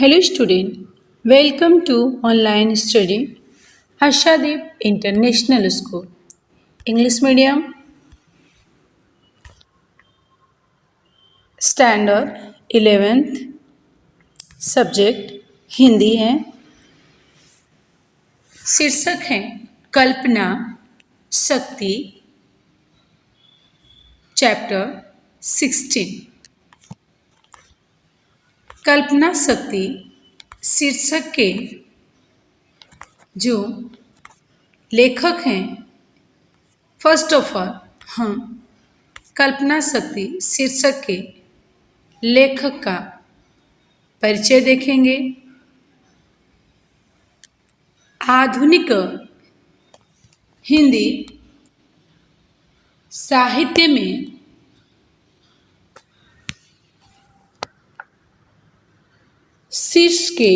Hello student, welcome to online study Ashadeep International School. English medium standard 11th subject Hindi है। शीर्षक है कल्पना शक्ति chapter 16। कल्पना शक्ति शीर्षक के जो लेखक हैं, फर्स्ट ऑफ ऑल हम कल्पना शक्ति शीर्षक के लेखक का परिचय देखेंगे। आधुनिक हिंदी साहित्य में शीर्ष के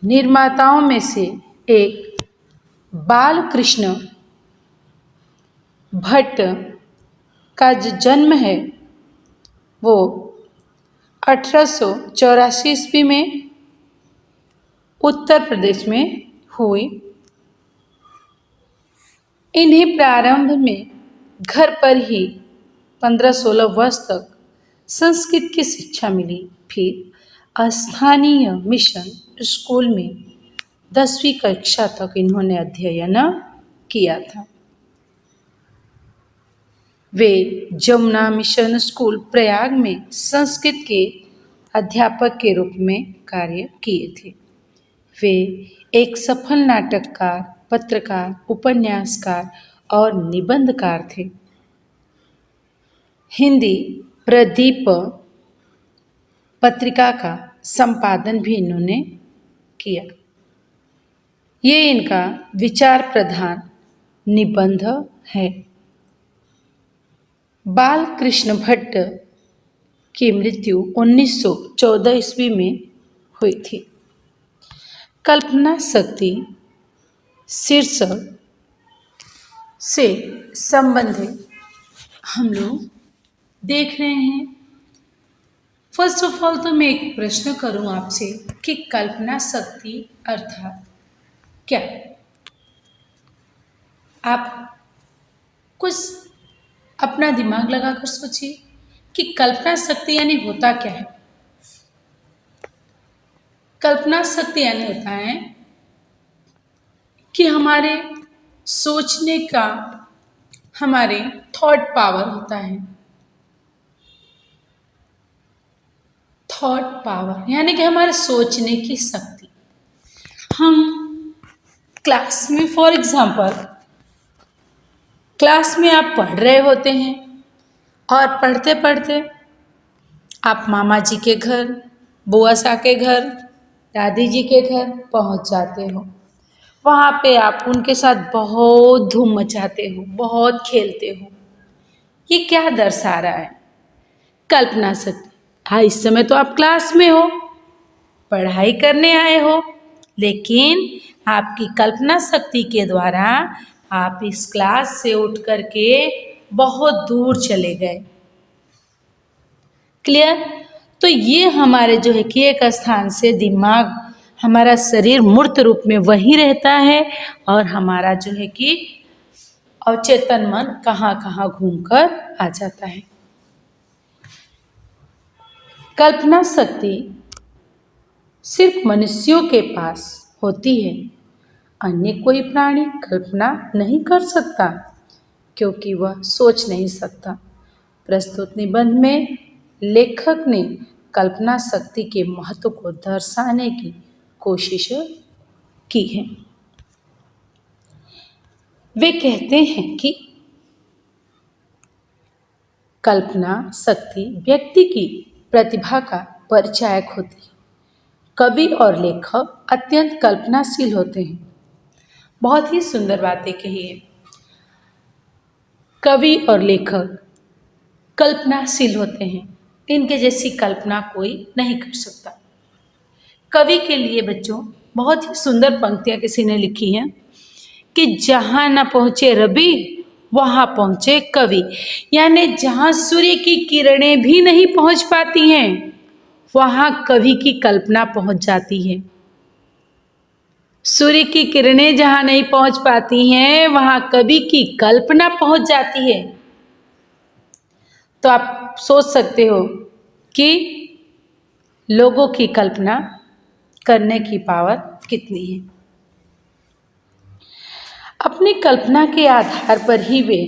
निर्माताओं में से एक बालकृष्ण भट्ट का जो जन्म है वो 1884 ईस्वी में उत्तर प्रदेश में हुई। इन्हें प्रारंभ में घर पर ही 15-16 वर्ष तक संस्कृत की शिक्षा मिली। फिर स्थानीय मिशन स्कूल में 10वीं कक्षा तक इन्होंने अध्ययन किया था। वे जमुना मिशन स्कूल प्रयाग में संस्कृत के अध्यापक के रूप में कार्य किए थे। वे एक सफल नाटककार, पत्रकार, उपन्यासकार और निबंधकार थे। हिंदी प्रदीप पत्रिका का संपादन भी इन्होंने किया। ये इनका विचार प्रधान निबंध है। बालकृष्ण भट्ट की मृत्यु 1914 ईस्वी में हुई थी। कल्पना शक्ति शीर्षक से संबंधित हम लोग देख रहे हैं। फर्स्ट ऑफ ऑल तो मैं एक प्रश्न करूं आपसे कि कल्पना शक्ति अर्थात क्या? आप कुछ अपना दिमाग लगाकर सोचिए कि कल्पना शक्ति यानी होता क्या है। कल्पना शक्ति यानी होता है कि हमारे सोचने का, हमारे थॉट पावर होता है। थॉट पावर यानी कि हमारे सोचने की शक्ति। हम क्लास में, फॉर एग्जाम्पल, क्लास में आप पढ़ रहे होते हैं और पढ़ते पढ़ते आप मामा जी के घर, बुआ सा के घर, दादी जी के घर पहुंच जाते हो। वहाँ पे आप उनके साथ बहुत धूम मचाते हो, बहुत खेलते हो। ये क्या दर्शा रहा है? कल्पना शक्ति। हाँ, इस समय तो आप क्लास में हो, पढ़ाई करने आए हो, लेकिन आपकी कल्पना शक्ति के द्वारा आप इस क्लास से उठ कर के बहुत दूर चले गए। क्लियर? तो ये हमारे जो है कि एक स्थान से दिमाग, हमारा शरीर मूर्त रूप में वही रहता है और हमारा जो है कि अवचेतन मन कहाँ कहाँ घूमकर आ जाता है। कल्पना शक्ति सिर्फ मनुष्यों के पास होती है, अन्य कोई प्राणी कल्पना नहीं कर सकता क्योंकि वह सोच नहीं सकता। प्रस्तुत निबंध में लेखक ने कल्पना शक्ति के महत्व को दर्शाने की कोशिश की है। वे कहते हैं कि कल्पना शक्ति व्यक्ति की प्रतिभा का परिचायक होती है। कवि और लेखक अत्यंत कल्पनाशील होते हैं। बहुत ही सुंदर बातें कही है। कवि और लेखक कल्पनाशील होते हैं, इनके जैसी कल्पना कोई नहीं कर सकता। कवि के लिए बच्चों बहुत ही सुंदर पंक्तियां किसी ने लिखी हैं कि जहाँ न पहुँचे रवि वहाँ पहुँचे कवि। यानी जहाँ सूर्य की किरणें भी नहीं पहुँच पाती हैं वहाँ कवि की कल्पना पहुँच जाती है। सूर्य की किरणें जहाँ नहीं पहुँच पाती हैं, वहाँ कवि की कल्पना पहुँच जाती है। तो आप सोच सकते हो कि लोगों की कल्पना करने की पावर कितनी है। अपनी कल्पना के आधार पर ही वे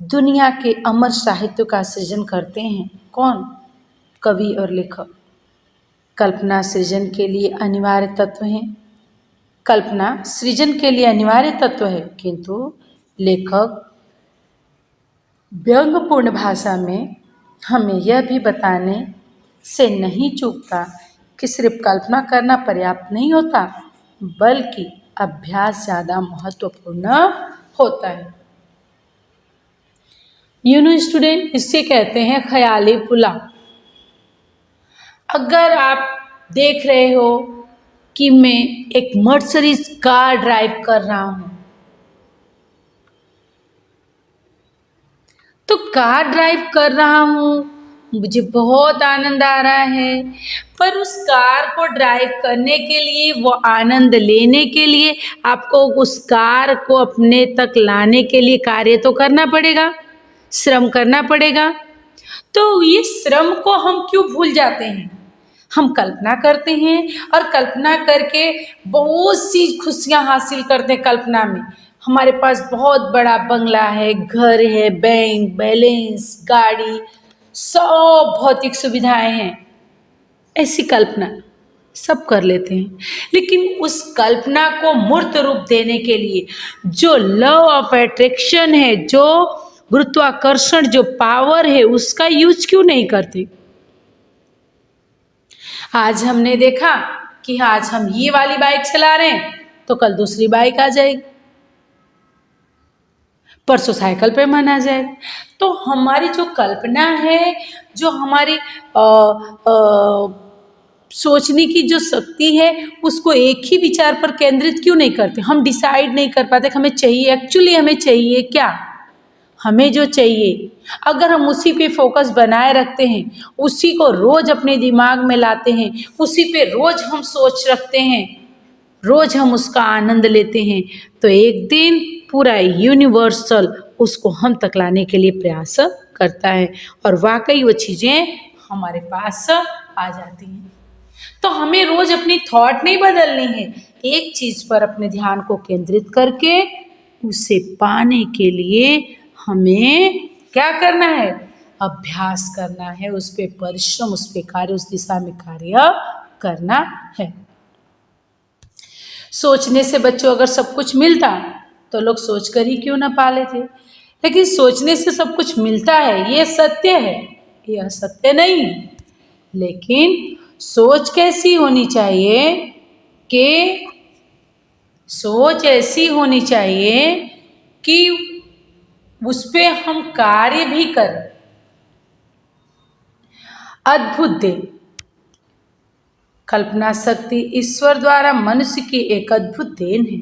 दुनिया के अमर साहित्य का सृजन करते हैं। कौन? कवि और लेखक। कल्पना सृजन के लिए अनिवार्य तत्व है। कल्पना सृजन के लिए अनिवार्य तत्व है, किंतु लेखक व्यंग्यपूर्ण भाषा में हमें यह भी बताने से नहीं चूकता कि सिर्फ कल्पना करना पर्याप्त नहीं होता, बल्कि अभ्यास ज़्यादा महत्वपूर्ण होता है। स्टूडेंट, इससे कहते हैं ख्याली पुलाव। अगर आप देख रहे हो कि मैं एक मर्सिडीज कार ड्राइव कर रहा हूँ, तो कार ड्राइव कर रहा हूँ, मुझे बहुत आनंद आ रहा है, पर उस कार को ड्राइव करने के लिए, वो आनंद लेने के लिए आपको उस कार को अपने तक लाने के लिए कार्य तो करना पड़ेगा, श्रम करना पड़ेगा। तो ये श्रम को हम क्यों भूल जाते हैं? हम कल्पना करते हैं और कल्पना करके बहुत सी खुशियाँ हासिल करते हैं। कल्पना में हमारे पास बहुत बड़ा बंगला है, घर है, बैंक बैलेंस, गाड़ी, सब भौतिक सुविधाएं हैं। ऐसी कल्पना सब कर लेते हैं, लेकिन उस कल्पना को मूर्त रूप देने के लिए जो लॉ ऑफ अट्रैक्शन है, जो गुरुत्वाकर्षण जो पावर है, उसका यूज क्यों नहीं करते? आज हमने देखा कि आज हम ये वाली बाइक चला रहे हैं, तो कल दूसरी बाइक आ जाएगी, परसों साइकिल पे मन आ जाएगा। तो हमारी जो कल्पना है, जो हमारी सोचने की जो शक्ति है, उसको एक ही विचार पर केंद्रित क्यों नहीं करते? हम डिसाइड नहीं कर पाते कि हमें चाहिए, एक्चुअली हमें चाहिए क्या? हमें जो चाहिए, अगर हम उसी पे फोकस बनाए रखते हैं, उसी को रोज अपने दिमाग में लाते हैं, उसी पे रोज हम सोच रखते हैं, रोज हम उसका आनंद लेते हैं, तो एक दिन पूरा यूनिवर्सल उसको हम तक लाने के लिए प्रयास करता है और वाकई वो चीज़ें हमारे पास आ जाती हैं। तो हमें रोज अपनी थॉट नहीं बदलनी है, एक चीज़ पर अपने ध्यान को केंद्रित करके उसे पाने के लिए हमें क्या करना है? अभ्यास करना है, उस पर परिश्रम, उस पर कार्य, उस दिशा में कार्य करना है। सोचने से बच्चों अगर सब कुछ मिलता तो लोग सोचकर ही क्यों ना पा लेते, लेकिन सोचने से सब कुछ मिलता है, ये सत्य है, ये असत्य नहीं। लेकिन सोच कैसी होनी चाहिए कि सोच ऐसी होनी चाहिए कि उस पे हम कार्य भी करें। अद्भुत देन, कल्पना शक्ति ईश्वर द्वारा मनुष्य की एक अद्भुत देन है।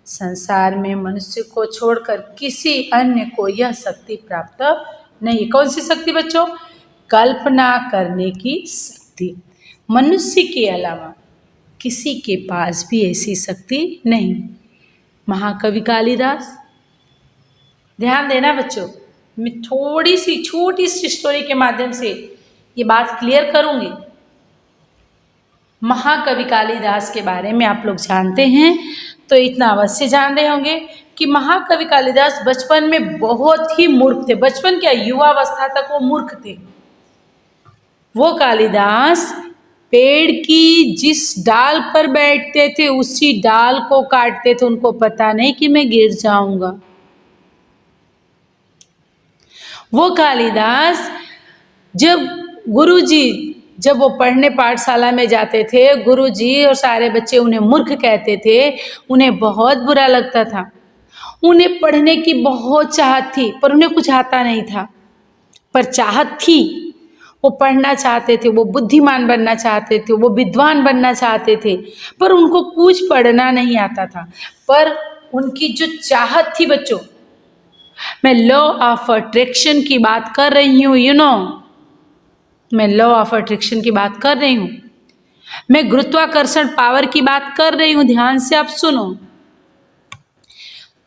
संसार में मनुष्य को छोड़कर किसी अन्य को यह शक्ति प्राप्त नहीं। कौन सी शक्ति बच्चों? कल्पना करने की शक्ति। मनुष्य के अलावा किसी के पास भी ऐसी शक्ति नहीं। महाकवि कालिदास, ध्यान देना बच्चों, मैं थोड़ी सी छोटी सी स्टोरी के माध्यम से ये बात क्लियर करूंगी। महाकवि कालिदास के बारे में आप लोग जानते हैं तो इतना अवश्य जान रहे होंगे कि महाकवि कालिदास बचपन में बहुत ही मूर्ख थे। बचपन क्या, युवावस्था तक वो मूर्ख थे। वो कालिदास पेड़ की जिस डाल पर बैठते थे उसी डाल को काटते थे, उनको पता नहीं कि मैं गिर जाऊंगा। वो कालिदास जब वो पढ़ने पाठशाला में जाते थे, गुरुजी और सारे बच्चे उन्हें मूर्ख कहते थे, उन्हें बहुत बुरा लगता था। उन्हें पढ़ने की बहुत चाहत थी पर उन्हें कुछ आता नहीं था, पर चाहत थी, वो पढ़ना चाहते थे, वो बुद्धिमान बनना चाहते थे, वो विद्वान बनना चाहते थे, पर उनको कुछ पढ़ना नहीं आता था। पर उनकी जो चाहत थी बच्चों, मैं लॉ ऑफ अट्रैक्शन की बात कर रही हूँ, मैं लॉ ऑफ अट्रैक्शन की बात कर रही हूँ, मैं गुरुत्वाकर्षण पावर की बात कर रही हूँ। ध्यान से आप सुनो।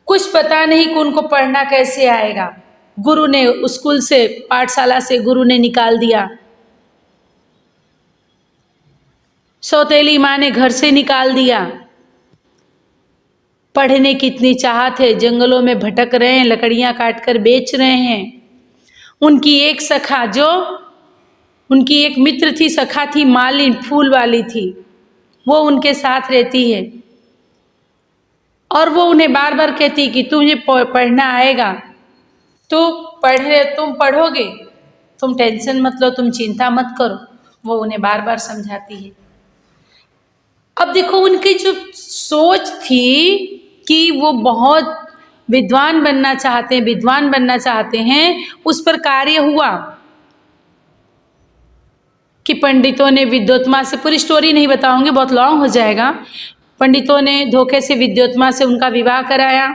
कुछ पता नहीं कि उनको पढ़ना कैसे आएगा। गुरु ने स्कूल से, पाठशाला से गुरु ने निकाल दिया, सौतेली माँ ने घर से निकाल दिया। पढ़ने की इतनी चाहत है, जंगलों में भटक रहे हैं, लकड़ियां काट कर बेच रहे हैं। उनकी एक सखा, जो उनकी एक मित्र थी, सखा थी, मालिन फूल वाली थी, वो उनके साथ रहती है और वो उन्हें बार बार कहती कि तुम्हें पढ़ना आएगा, तुम पढ़ोगे, तुम टेंशन मत लो, तुम चिंता मत करो। वो उन्हें बार बार समझाती है। अब देखो, उनकी जो सोच थी कि वो बहुत विद्वान बनना चाहते हैं, उस पर कार्य हुआ कि पंडितों ने विद्योत्मा से, पूरी स्टोरी नहीं बताऊंगी, बहुत लॉन्ग हो जाएगा। पंडितों ने धोखे से विद्योत्मा से उनका विवाह कराया।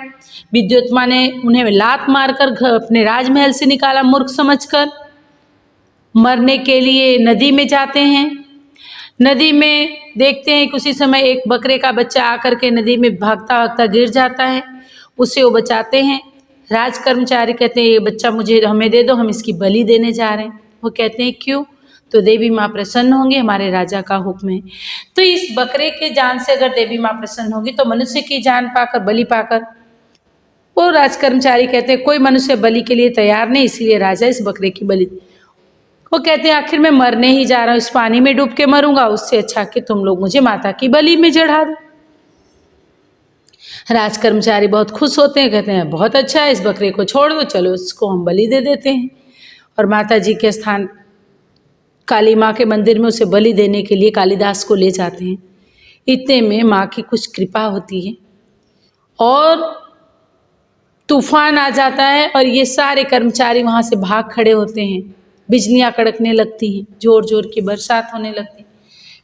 विद्योत्मा ने उन्हें लात मारकर अपने राजमहल से निकाला, मूर्ख समझकर। मरने के लिए नदी में जाते हैं। नदी में देखते हैं कि उसी समय एक बकरे का बच्चा आकर के नदी में भागता भागता गिर जाता है। उसे वो बचाते हैं। राज कर्मचारी कहते हैं, ये बच्चा हमें दे दो, हम इसकी बलि देने जा रहे हैं। वो कहते हैं, क्यों? तो देवी माँ प्रसन्न होंगी, हमारे राजा का हुक्म है। तो इस बकरे के जान से अगर देवी माँ प्रसन्न होगी तो मनुष्य की जान पाकर, बलि पाकर, वो राज कर्मचारी कहते हैं कोई मनुष्य बलि के लिए तैयार नहीं, इसलिए राजा इस बकरे की बलि। वो कहते हैं आखिर मैं मरने ही जा रहा हूँ, इस पानी में डूब के मरूंगा, उससे अच्छा कि तुम लोग मुझे माता की बलि में चढ़ा दो। राज कर्मचारी बहुत खुश होते हैं, कहते हैं बहुत अच्छा है, इस बकरे को छोड़ दो, चलो इसको हम बलि दे देते हैं। और माता जी के स्थान काली माँ के मंदिर में उसे बलि देने के लिए कालिदास को ले जाते हैं। इतने में माँ की कुछ कृपा होती है और तूफान आ जाता है और ये सारे कर्मचारी वहाँ से भाग खड़े होते हैं। बिजलियाँ कड़कने लगती हैं, जोर जोर की बरसात होने लगती है।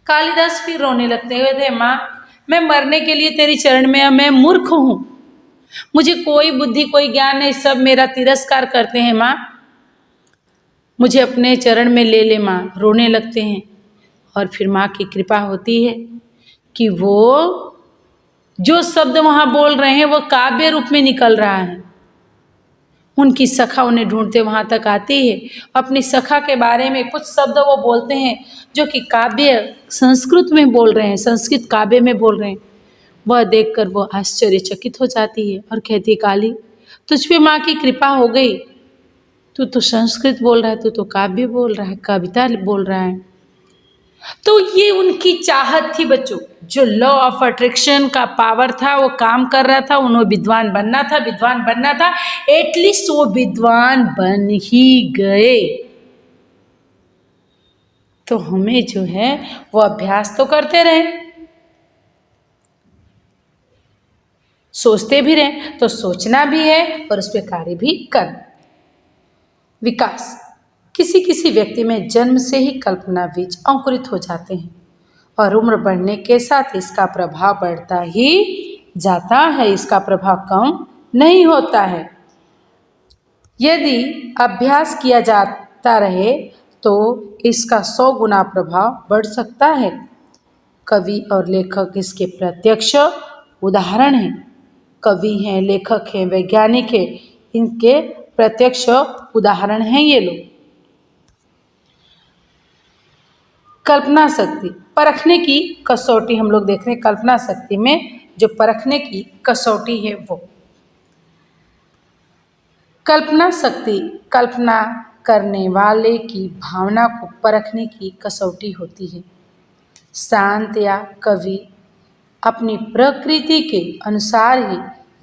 कालिदास फिर रोने लगते हैं, कहते हैं माँ, मैं मरने के लिए तेरी चरण में, मैं मूर्ख हूँ, मुझे कोई बुद्धि कोई ज्ञान नहीं, सब मेरा तिरस्कार करते हैं माँ, मुझे अपने चरण में ले ले माँ। रोने लगते हैं और फिर माँ की कृपा होती है कि वो जो शब्द वहाँ बोल रहे हैं वो काव्य रूप में निकल रहा है। उनकी सखा उन्हें ढूंढते वहाँ तक आती है। अपनी सखा के बारे में कुछ शब्द वो बोलते हैं जो कि काव्य संस्कृत में बोल रहे हैं, संस्कृत काव्य में बोल रहे हैं। वह देखकर वो आश्चर्यचकित हो जाती है और कहती है, काली, तुझ पे माँ की कृपा हो गई, तू तो संस्कृत बोल रहा है, तू तो काव्य बोल रहा है, कविता बोल रहा है। तो ये उनकी चाहत थी बच्चों। जो लॉ ऑफ अट्रैक्शन का पावर था वो काम कर रहा था, उन्हें विद्वान बनना था, एटलीस्ट वो विद्वान बन ही गए। तो हमें जो है वो अभ्यास तो करते रहे, सोचते भी रहे, तो सोचना भी है और उस पर कार्य भी करना। विकास, किसी किसी व्यक्ति में जन्म से ही कल्पना बीज अंकुरित हो जाते हैं और उम्र बढ़ने के साथ इसका प्रभाव बढ़ता ही जाता है, इसका प्रभाव कम नहीं होता है। यदि अभ्यास किया जाता रहे तो इसका 100 गुना प्रभाव बढ़ सकता है। कवि और लेखक इसके प्रत्यक्ष उदाहरण हैं। कवि हैं, लेखक हैं, वैज्ञानिक हैं, इनके प्रत्यक्ष उदाहरण हैं ये लोग। कल्पना शक्ति, परखने की कसौटी हम लोग देख रहे हैं। कल्पना शक्ति में जो परखने की कसौटी है वो कल्पना शक्ति, कल्पना करने वाले की भावना को परखने की कसौटी होती है। शांत या कवि अपनी प्रकृति के अनुसार ही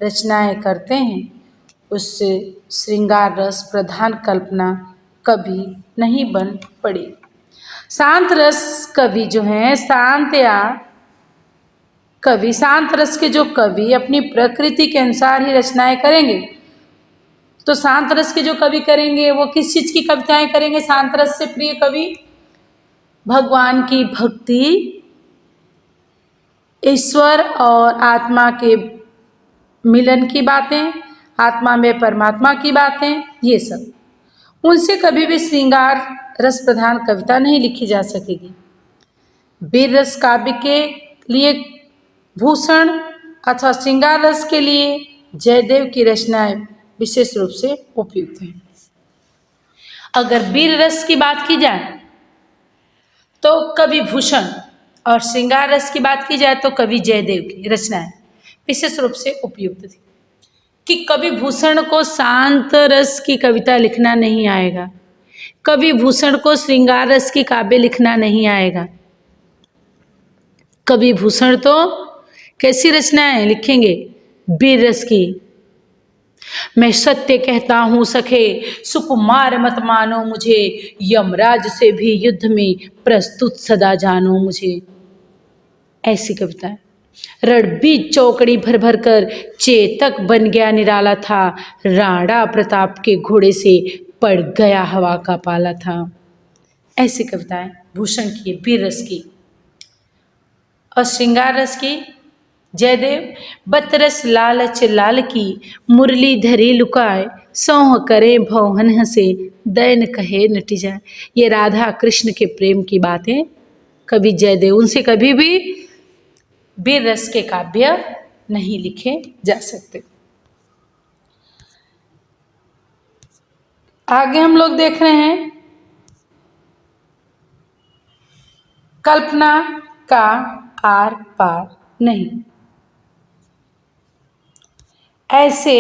रचनाएं करते हैं, उससे श्रृंगार रस प्रधान कल्पना कभी नहीं बन पड़ी। शांत रस कवि जो हैं, शांत रस के जो कवि अपनी प्रकृति के अनुसार ही रचनाएं करेंगे। तो शांत रस के जो कवि करेंगे वो किस चीज की कविताएं करेंगे? शांत रस से प्रिय कवि भगवान की भक्ति, ईश्वर और आत्मा के मिलन की बातें, आत्मा में परमात्मा की बातें, ये सब। उनसे कभी भी श्रृंगार रस प्रधान कविता नहीं लिखी जा सकेगी। वीर रस काव्य के लिए भूषण अथवा श्रृंगार रस के लिए जयदेव की रचनाएं विशेष रूप से उपयुक्त हैं। अगर वीर रस की बात की जाए तो कवि भूषण, और श्रृंगार रस की बात की जाए तो कवि जयदेव की रचनाएं विशेष रूप से उपयुक्त थी। कि कवि भूषण को शांत रस की कविता लिखना नहीं आएगा, कवि भूषण को श्रृंगार रस की काव्य लिखना नहीं आएगा। कवि भूषण तो कैसी रचनाएं लिखेंगे? वीर रस की। मैं सत्य कहता हूँ सखे, सुकुमार मत मानो मुझे, यमराज से भी युद्ध में प्रस्तुत सदा जानो मुझे। ऐसी कविताएं। रणबीर चौकड़ी भर भर कर चेतक बन गया निराला था, राणा प्रताप के घोड़े से पड़ गया हवा का पाला था। ऐसी कविताएं भूषण की, वीर रस की। और श्रृंगार रस की जयदेव, बतरस लालच लाल की, मुरली धरी लुकाए, सौह करे भौहन हंसे, दैन कहे नटी जाए। ये राधा कृष्ण के प्रेम की बातें कवि जयदेव, उनसे कभी भी वीर रस के काव्य नहीं लिखे जा सकते। आगे हम लोग देख रहे हैं कल्पना का आर पार नहीं। ऐसे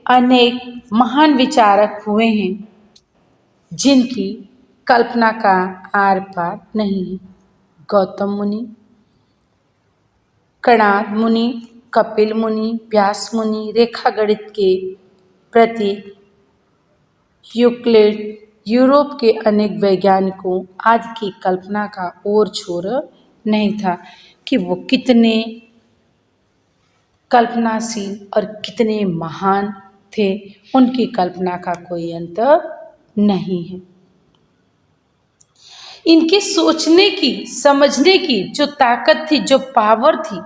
अनेक महान विचारक हुए हैं जिनकी कल्पना का आर पार नहीं है। गौतम मुनि, कणाद मुनि, कपिल मुनि, व्यास मुनि, रेखा गणित के प्रतीक यूक्लिड, यूरोप के अनेक वैज्ञानिकों आदि की कल्पना का और छोर नहीं था कि वो कितने कल्पनाशील और कितने महान थे। उनकी कल्पना का कोई अंत नहीं है। इनके सोचने की, समझने की जो ताकत थी, जो पावर थी,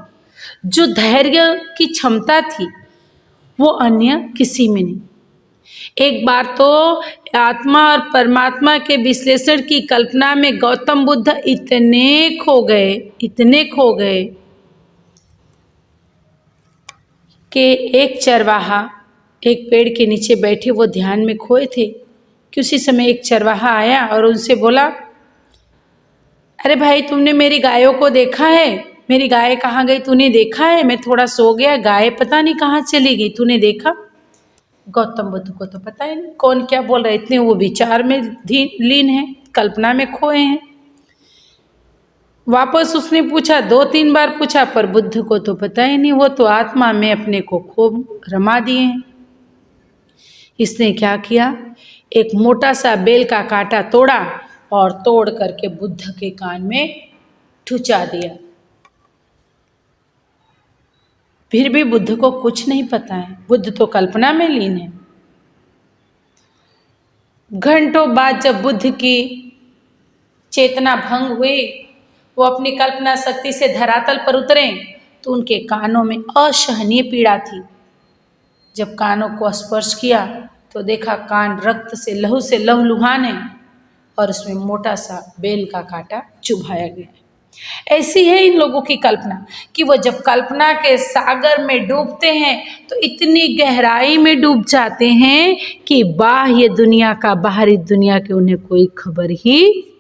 जो धैर्य की क्षमता थी, वो अन्य किसी में नहीं। एक बार तो आत्मा और परमात्मा के विश्लेषण की कल्पना में गौतम बुद्ध इतने खो गए कि एक चरवाहा एक पेड़ के नीचे बैठे वो ध्यान में खोए थे कि उसी समय एक चरवाहा आया और उनसे बोला, अरे भाई, तुमने मेरी गायों को देखा है? मेरी गाय कहाँ गई? तूने देखा है? मैं थोड़ा सो गया, गाय पता नहीं कहाँ चली गई, तूने देखा? गौतम बुद्ध को तो पता ही नहीं कौन क्या बोल रहे, इतने वो विचार में लीन है, कल्पना में खोए हैं। वापस उसने पूछा, 2-3 बार पूछा, पर बुद्ध को तो पता ही नहीं, वो तो आत्मा में अपने को खूब रमा दिए हैं। इसने क्या किया, एक मोटा सा बेल का कांटा तोड़ा और तोड़ करके बुद्ध के कान में ठुचा दिया। फिर भी बुद्ध को कुछ नहीं पता है, बुद्ध तो कल्पना में लीन है। घंटों बाद जब बुद्ध की चेतना भंग हुई, वो अपनी कल्पना शक्ति से धरातल पर उतरे तो उनके कानों में असहनीय पीड़ा थी। जब कानों को स्पर्श किया तो देखा कान रक्त से लहूलुहान है और उसमें मोटा सा बेल का कांटा चुभाया गया है। ऐसी है इन लोगों की कल्पना कि वो जब कल्पना के सागर में डूबते हैं तो इतनी गहराई में डूब जाते हैं कि बाह्य दुनिया का, बाहरी दुनिया की उन्हें कोई खबर ही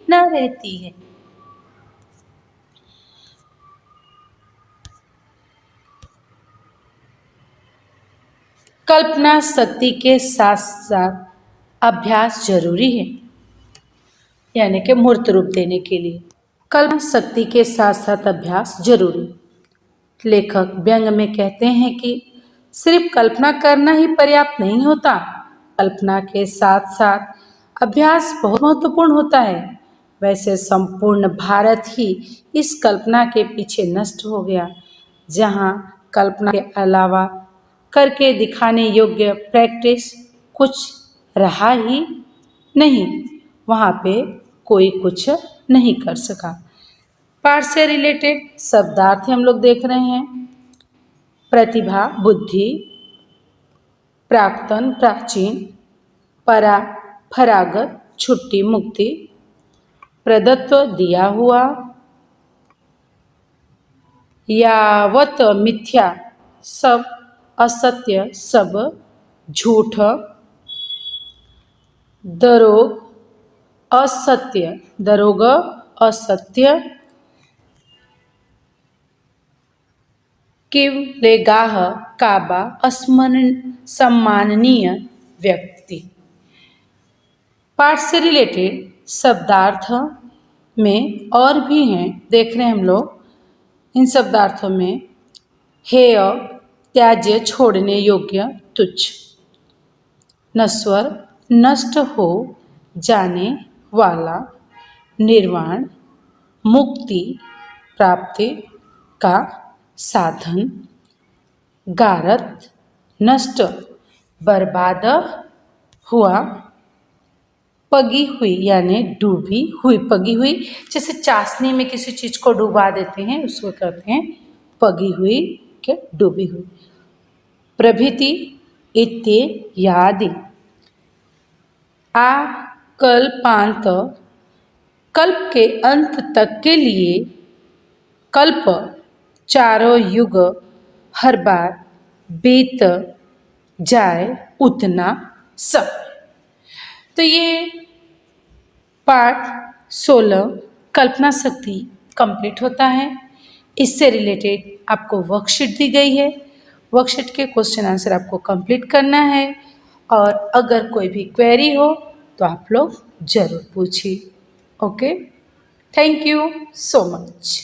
न रहती है। कल्पना शक्ति के साथ साथ अभ्यास जरूरी है, यानी कि मूर्त रूप देने के लिए कल्पना शक्ति के साथ साथ अभ्यास जरूरी। लेखक व्यंग में कहते हैं कि सिर्फ कल्पना करना ही पर्याप्त नहीं होता, कल्पना के साथ साथ अभ्यास बहुत महत्वपूर्ण होता है। वैसे संपूर्ण भारत ही इस कल्पना के पीछे नष्ट हो गया, जहाँ कल्पना के अलावा करके दिखाने योग्य प्रैक्टिस कुछ रहा ही नहीं, वहाँ पे कोई कुछ नहीं कर सका। पाठ से रिलेटेड शब्दार्थ हम लोग देख रहे हैं। प्रतिभा, बुद्धि, प्राक्तन, प्राचीन, परा, फरागत छुट्टी मुक्ति, प्रदत्व दिया हुआ, यावत मिथ्या सब असत्य सब झूठ, दरोग असत्य दरोग असत्य, किवलेगाह काबा अस्मरण सम्माननीय व्यक्ति। पाठ से रिलेटेड शब्दार्थ में और भी हैं, देख रहे हैं हम लोग। इन शब्दार्थों में हेय त्याज्य छोड़ने योग्य तुच्छ, नश्वर नष्ट हो जाने वाला, निर्वाण मुक्ति प्राप्ति का साधन, गारत नष्ट बर्बाद हुआ, पगी हुई यानी डूबी हुई, पगी हुई जैसे चाशनी में किसी चीज़ को डुबा देते हैं उसको कहते हैं पगी हुई के डूबी हुई। प्रभृति इत्यादि। आकल्पांत कल्प के अंत तक के लिए, कल्प चारों युग हर बार बीत जाए उतना सब। तो ये पाठ 16 कल्पना शक्ति कंप्लीट होता है। इससे रिलेटेड आपको वर्कशीट दी गई है। वर्कशीट के क्वेश्चन आंसर आपको कंप्लीट करना है और अगर कोई भी क्वेरी हो तो आप लोग ज़रूर पूछिए। Okay, thank you so much.